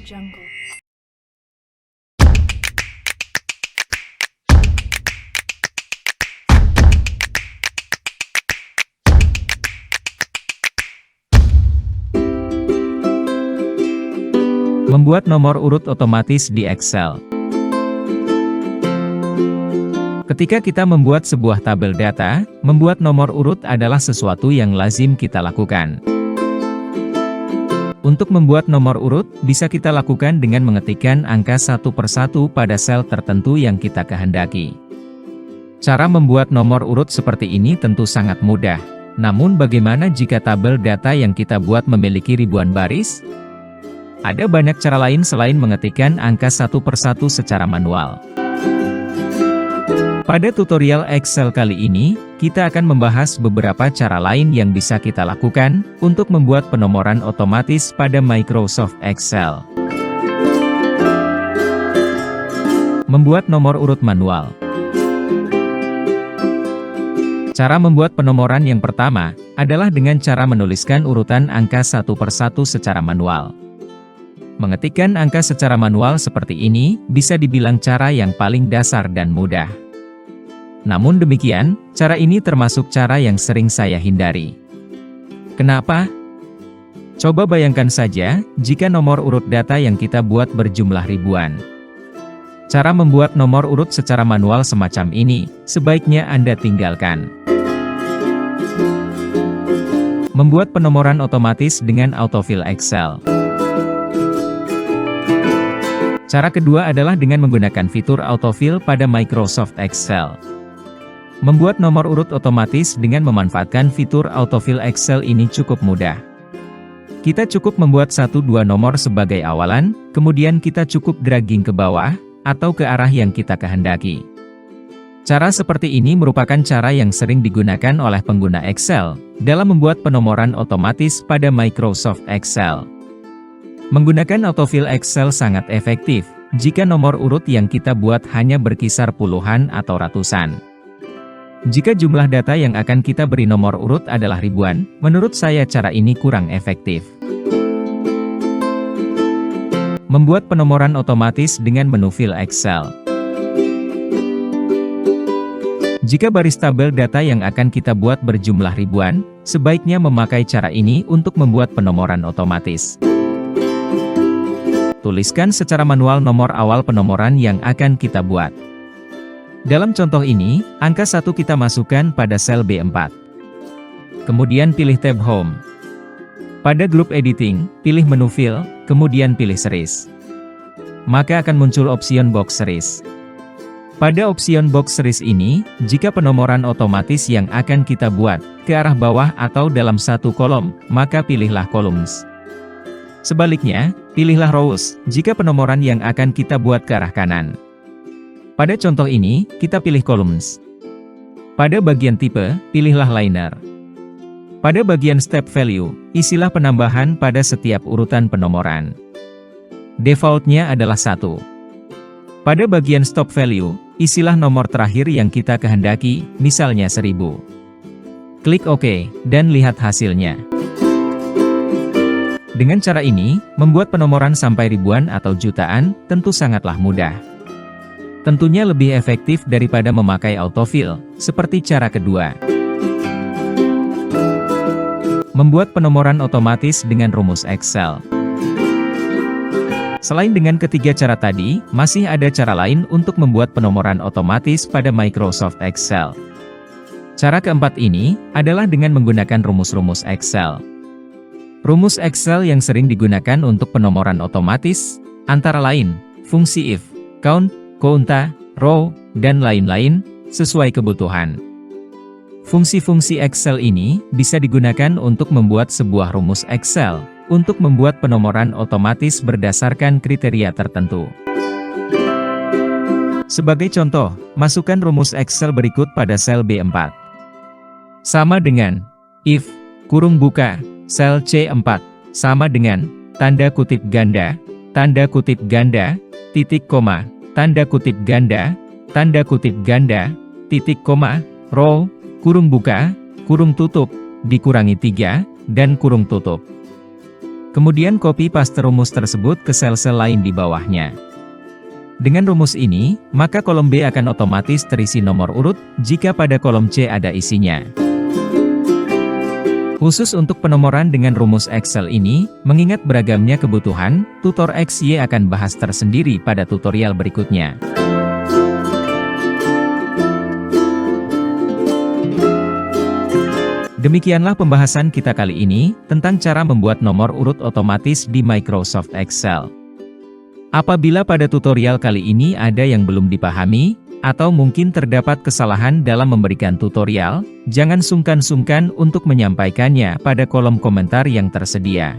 Jungle. Membuat nomor urut otomatis di Excel. Ketika kita membuat sebuah tabel data, membuat nomor urut adalah sesuatu yang lazim kita lakukan. Untuk membuat nomor urut, bisa kita lakukan dengan mengetikkan angka satu persatu pada sel tertentu yang kita kehendaki. Cara membuat nomor urut seperti ini tentu sangat mudah. Namun bagaimana jika tabel data yang kita buat memiliki ribuan baris? Ada banyak cara lain selain mengetikkan angka satu persatu secara manual. Pada tutorial Excel kali ini, kita akan membahas beberapa cara lain yang bisa kita lakukan untuk membuat penomoran otomatis pada Microsoft Excel. Membuat nomor urut manual. Cara membuat penomoran yang pertama adalah dengan cara menuliskan urutan angka satu persatu secara manual. Mengetikkan angka secara manual seperti ini bisa dibilang cara yang paling dasar dan mudah. Namun demikian, cara ini termasuk cara yang sering saya hindari. Kenapa? Coba bayangkan saja, jika nomor urut data yang kita buat berjumlah ribuan. Cara membuat nomor urut secara manual semacam ini, sebaiknya Anda tinggalkan. Membuat penomoran otomatis dengan autofill Excel. Cara kedua adalah dengan menggunakan fitur autofill pada Microsoft Excel. Membuat nomor urut otomatis dengan memanfaatkan fitur autofill Excel ini cukup mudah. Kita cukup membuat 1-2 nomor sebagai awalan, kemudian kita cukup dragging ke bawah, atau ke arah yang kita kehendaki. Cara seperti ini merupakan cara yang sering digunakan oleh pengguna Excel, dalam membuat penomoran otomatis pada Microsoft Excel. Menggunakan autofill Excel sangat efektif, jika nomor urut yang kita buat hanya berkisar puluhan atau ratusan. Jika jumlah data yang akan kita beri nomor urut adalah ribuan, menurut saya cara ini kurang efektif. Membuat penomoran otomatis dengan menu Fill Excel. Jika baris tabel data yang akan kita buat berjumlah ribuan, sebaiknya memakai cara ini untuk membuat penomoran otomatis. Tuliskan secara manual nomor awal penomoran yang akan kita buat. Dalam contoh ini, angka 1 kita masukkan pada sel B4. Kemudian pilih tab Home. Pada grup Editing, pilih menu Fill, kemudian pilih Series. Maka akan muncul option Box Series. Pada option Box Series ini, jika penomoran otomatis yang akan kita buat ke arah bawah atau dalam satu kolom, maka pilihlah Columns. Sebaliknya, pilihlah Rows, jika penomoran yang akan kita buat ke arah kanan. Pada contoh ini, kita pilih Columns. Pada bagian tipe, pilihlah Liner. Pada bagian Step Value, isilah penambahan pada setiap urutan penomoran. Defaultnya adalah 1. Pada bagian Stop Value, isilah nomor terakhir yang kita kehendaki, misalnya 1000. Klik OK, dan lihat hasilnya. Dengan cara ini, membuat penomoran sampai ribuan atau jutaan, tentu sangatlah mudah. Tentunya lebih efektif daripada memakai autofill, seperti cara kedua. Membuat penomoran otomatis dengan rumus Excel. Selain dengan ketiga cara tadi, masih ada cara lain untuk membuat penomoran otomatis pada Microsoft Excel. Cara keempat ini, adalah dengan menggunakan rumus-rumus Excel. Rumus Excel yang sering digunakan untuk penomoran otomatis, antara lain, fungsi if, count, kounta, row, dan lain-lain, sesuai kebutuhan. Fungsi-fungsi Excel ini bisa digunakan untuk membuat sebuah rumus Excel, untuk membuat penomoran otomatis berdasarkan kriteria tertentu. Sebagai contoh, masukkan rumus Excel berikut pada sel B4. Sama dengan, if, kurung buka, sel C4, sama dengan, tanda kutip ganda, titik koma, tanda kutip ganda, titik koma, row, kurung buka, kurung tutup, dikurangi 3, dan kurung tutup. Kemudian copy paste rumus tersebut ke sel-sel lain di bawahnya. Dengan rumus ini, maka kolom B akan otomatis terisi nomor urut, jika pada kolom C ada isinya. Khusus untuk penomoran dengan rumus Excel ini, mengingat beragamnya kebutuhan, tutor XY akan bahas tersendiri pada tutorial berikutnya. Demikianlah pembahasan kita kali ini, tentang cara membuat nomor urut otomatis di Microsoft Excel. Apabila pada tutorial kali ini ada yang belum dipahami, atau mungkin terdapat kesalahan dalam memberikan tutorial, jangan sungkan-sungkan untuk menyampaikannya pada kolom komentar yang tersedia.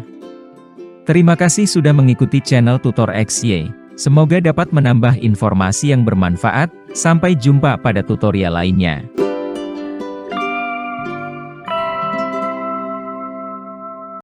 Terima kasih sudah mengikuti channel Tutor XY. Semoga dapat menambah informasi yang bermanfaat. Sampai jumpa pada tutorial lainnya.